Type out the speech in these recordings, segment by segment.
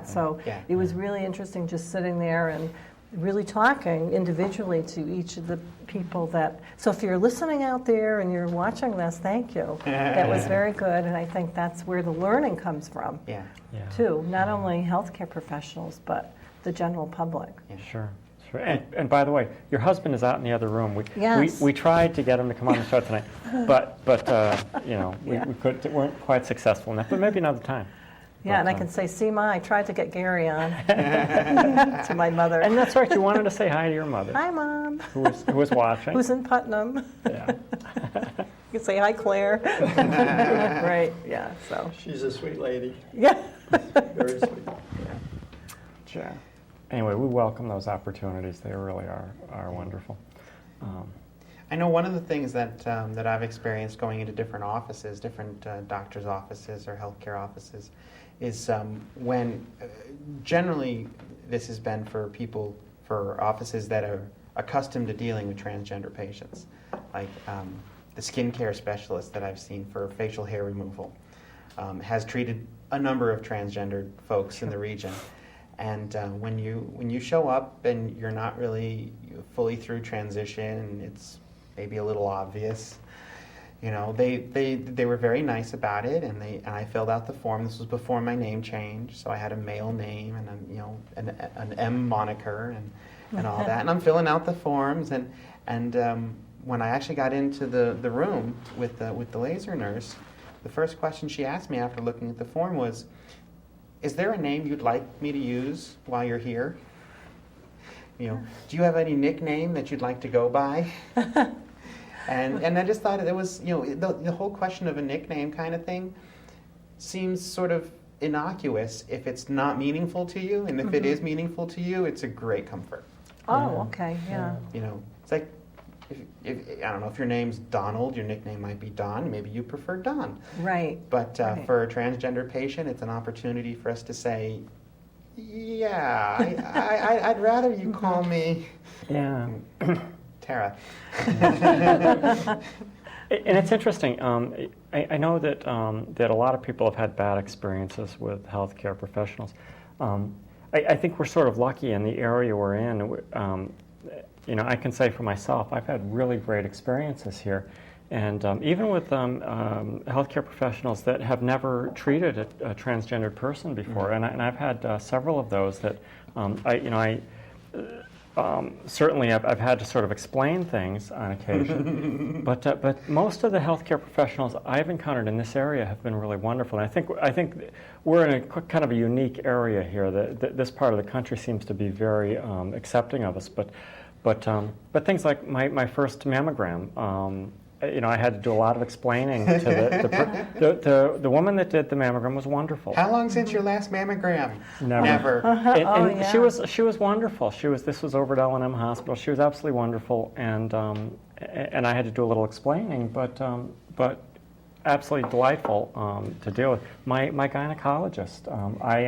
So Yeah. it was really interesting just sitting there and really talking individually to each of the people that, so if you're listening out there and you're watching this, thank you. That was very good, and I think that's where the learning comes from, Yeah. too. Not only healthcare professionals, but the general public. Yeah. Sure. Sure. And by the way, your husband is out in the other room. Yes. We tried to get him to come on the show tonight, but you know, Yeah. we weren't quite successful enough. But maybe another time. Yeah, and I But, can say, see, Ma, I tried to get Gary on to my mother. And that's right. You wanted to say hi to your mother, Hi, Mom. who was watching. Who's in Putnam? Yeah. You can say, hi, Claire. Right, yeah, so. She's a sweet lady, Yeah. very sweet. Yeah. Anyway, we welcome those opportunities. They really are wonderful. I know one of the things that that I've experienced going into different offices, different doctors' offices or healthcare offices, is when generally this has been for people, for offices that are accustomed to dealing with transgender patients, like the skincare specialist that I've seen for facial hair removal has treated a number of transgendered folks in the region. And when you show up and you're not really fully through transition, it's maybe a little obvious. You know, they were very nice about it, and I filled out the form. This was before my name change, so I had a male name and an M moniker and all that. And I'm filling out the forms, and when I actually got into the room with the laser nurse, the first question she asked me after looking at the form was, "Is there a name you'd like me to use while you're here? You know, do you have any nickname that you'd like to go by?" And I just thought it was, you know, the whole question of a nickname kind of thing seems sort of innocuous if it's not meaningful to you, and if it is meaningful to you, it's a great comfort. Oh, okay, yeah. You know, it's like, if I don't know, if your name's Donald, your nickname might be Don, maybe you prefer Don. Right. But right. for a transgender patient, it's an opportunity for us to say, yeah, I'd rather you call me Yeah. Tara. And it's interesting. I know that that a lot of people have had bad experiences with healthcare professionals. I think we're sort of lucky in the area we're in. You know, I can say for myself, I've had really great experiences here, and even with healthcare professionals that have never treated a transgendered person before, and I've had several of those that certainly I've had to sort of explain things on occasion, but most of the healthcare professionals I've encountered in this area have been really wonderful. And I think we're in a kind of a unique area here. This part of the country seems to be very accepting of us, but things like my first mammogram. You know, I had to do a lot of explaining to the woman that did the mammogram was wonderful. How long since your last mammogram? Never. And yeah. she was wonderful. This was over at L&M Hospital. She was absolutely wonderful, and I had to do a little explaining, but absolutely delightful to deal with. My gynecologist. I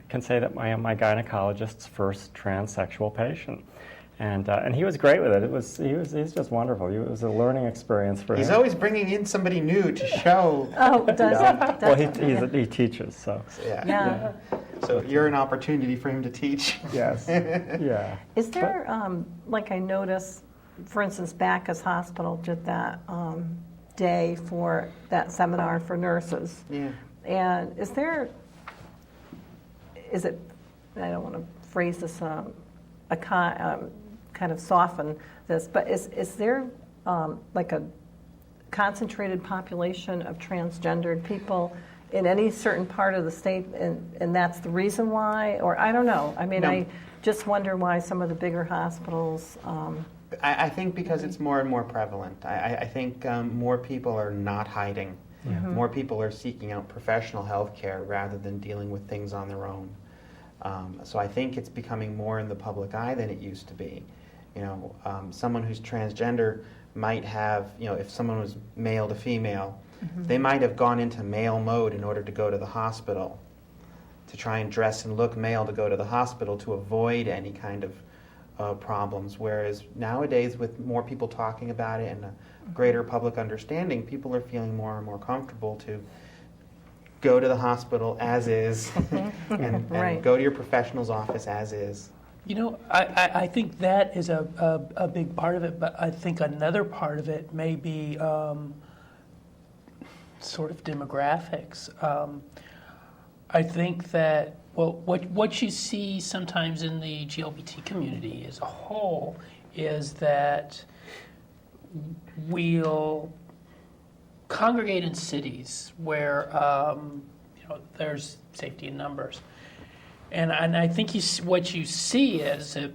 can say that I am my gynecologist's first transsexual patient. And he was great with it. He's just wonderful. It was a learning experience for him. He's always bringing in somebody new to show. Oh, does it? Well, he teaches, so. Yeah. So you're an opportunity for him to teach. Yes. Yeah. Is there, like I noticed, for instance, Bacchus Hospital did that day for that seminar for nurses. Yeah. And is it, I don't want to phrase this kind of soften this, but is there like a concentrated population of transgendered people in any certain part of the state, and that's the reason why? Or I don't know. I mean, No. I just wonder why some of the bigger hospitals... I think because it's more and more prevalent. I think more people are not hiding. Yeah. More people are seeking out professional health care rather than dealing with things on their own. So I think it's becoming more in the public eye than it used to be. You know, someone who's transgender might have, you know, if someone was male to female, they might have gone into male mode in order to go to the hospital, to try and dress and look male to go to the hospital to avoid any kind of problems. Whereas nowadays, with more people talking about it and a greater public understanding, people are feeling more and more comfortable to go to the hospital as is, and Right. go to your professional's office as is. You know, I think that is a big part of it, but I think another part of it may be sort of demographics. I think that, well, what you see sometimes in the GLBT community as a whole is that we'll congregate in cities where there's safety in numbers. And I think what you see is that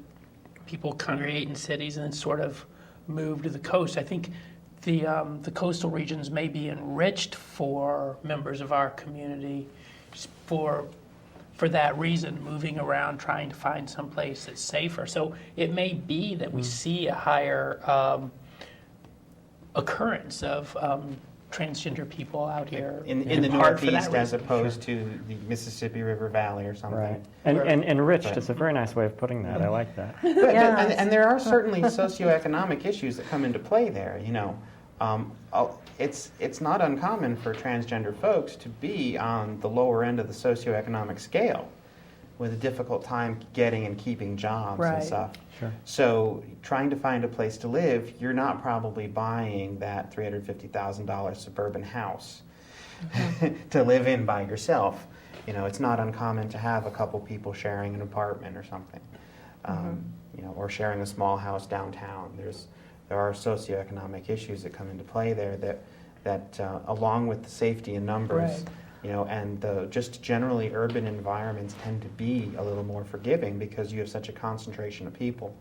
people congregate in cities and then sort of move to the coast. I think the coastal regions may be enriched for members of our community for that reason, moving around, trying to find some place that's safer. So it may be that we see a higher occurrence of transgender people out here In the part for that Northeast, as reason. opposed to the Mississippi River Valley or something. Right. And enriched Right. is a very nice way of putting that. I like that. But, Yes. and there are certainly socioeconomic issues that come into play there. It's not uncommon for transgender folks to be on the lower end of the socioeconomic scale, with a difficult time getting and keeping jobs and Right. stuff. Sure. So trying to find a place to live, you're not probably buying that $350,000 suburban house to live in by yourself. It's not uncommon to have a couple people sharing an apartment or something, or sharing a small house downtown. There are socioeconomic issues that come into play there that along with the safety in numbers, and just generally urban environments tend to be a little more forgiving because you have such a concentration of people.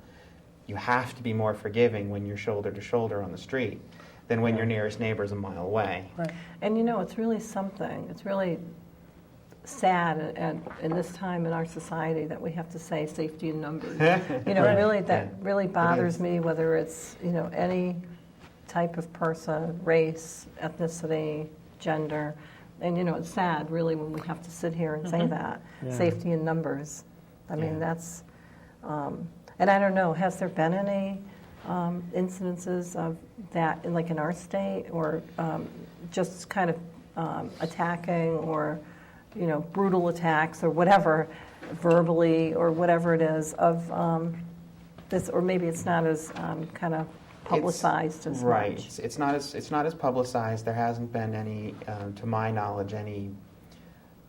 You have to be more forgiving when you're shoulder to shoulder on the street than when your nearest neighbor's a mile away. Right. And it's really something. It's really sad and in this time in our society that we have to say safety in numbers. Really that really bothers me, whether it's any type of person, race, ethnicity, gender. And it's sad really when we have to sit here and say that. Yeah. Safety in numbers. I mean, Yeah. that's and I don't know, has there been any incidences of that in our state, or just kind of attacking, or brutal attacks or whatever, verbally or whatever it is, of this, or maybe it's not as kind of publicized as Right. much. It's not as publicized. There hasn't been any, to my knowledge, any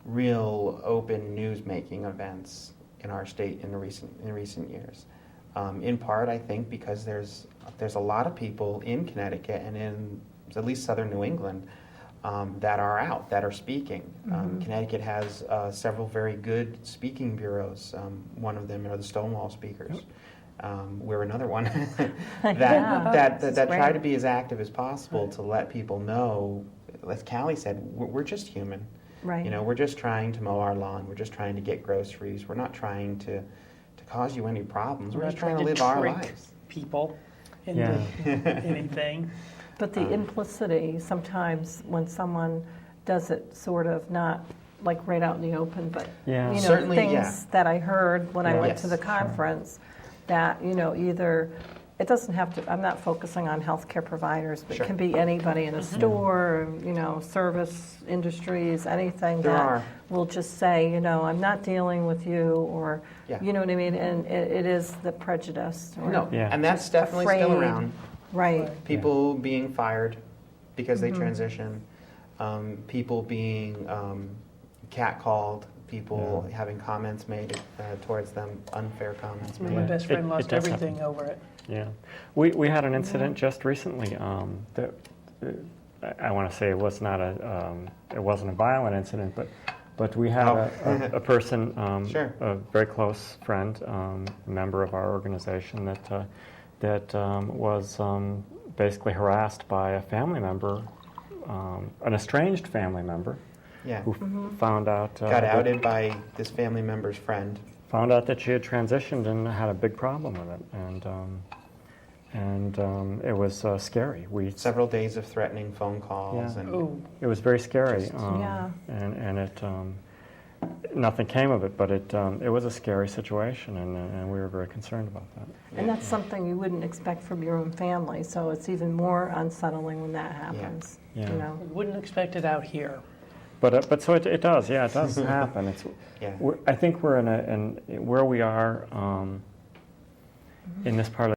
real open news-making events in our state in recent years. In part, I think, because there's a lot of people in Connecticut and in at least southern New England that are out, that are speaking. Connecticut has several very good speaking bureaus. One of them are the Stonewall Speakers. We're another one that try to be as active as possible to let people know, as Callie said, we're just human. Right. We're just trying to mow our lawn. We're just trying to get groceries. We're not trying to cause you any problems. We're just trying to live our trick lives. people into Yeah. anything. But the implicity, sometimes when someone does it sort of not like right out in the open, but Yeah. Certainly, things yeah. that I heard when I Yeah. went to the Yes, conference, that either it doesn't have to. I'm not focusing on healthcare providers, but Sure. it can be anybody in a store, service industries, anything There that are. will just say, I'm not dealing with you, or Yeah. you know what I mean, and it is the prejudice. Or, No, Yeah. and that's definitely still afraid. around. Right. People being fired because Mm-hmm. they transition, people being catcalled, people having comments made towards them, unfair comments My made. best friend It lost does everything happen. over it. Yeah, we had an incident just recently that I want to say it was not it wasn't a violent incident, but we had a person, Sure. a very close friend, a member of our organization that was basically harassed by a family member, an estranged family member, Yeah. who found out Got outed by this family member's friend. found out that she had transitioned and had a big problem with it, and it was scary. Several days of threatening phone calls. Yeah. And Oh, It was very scary. Yeah. And it nothing came of it, but it was a scary situation, and we were very concerned about that. And that's something you wouldn't expect from your own family, so it's even more unsettling when that happens. Yeah. wouldn't expect it out here. But so it does, yeah, it does happen. Yeah. I think we're in where we are in this part of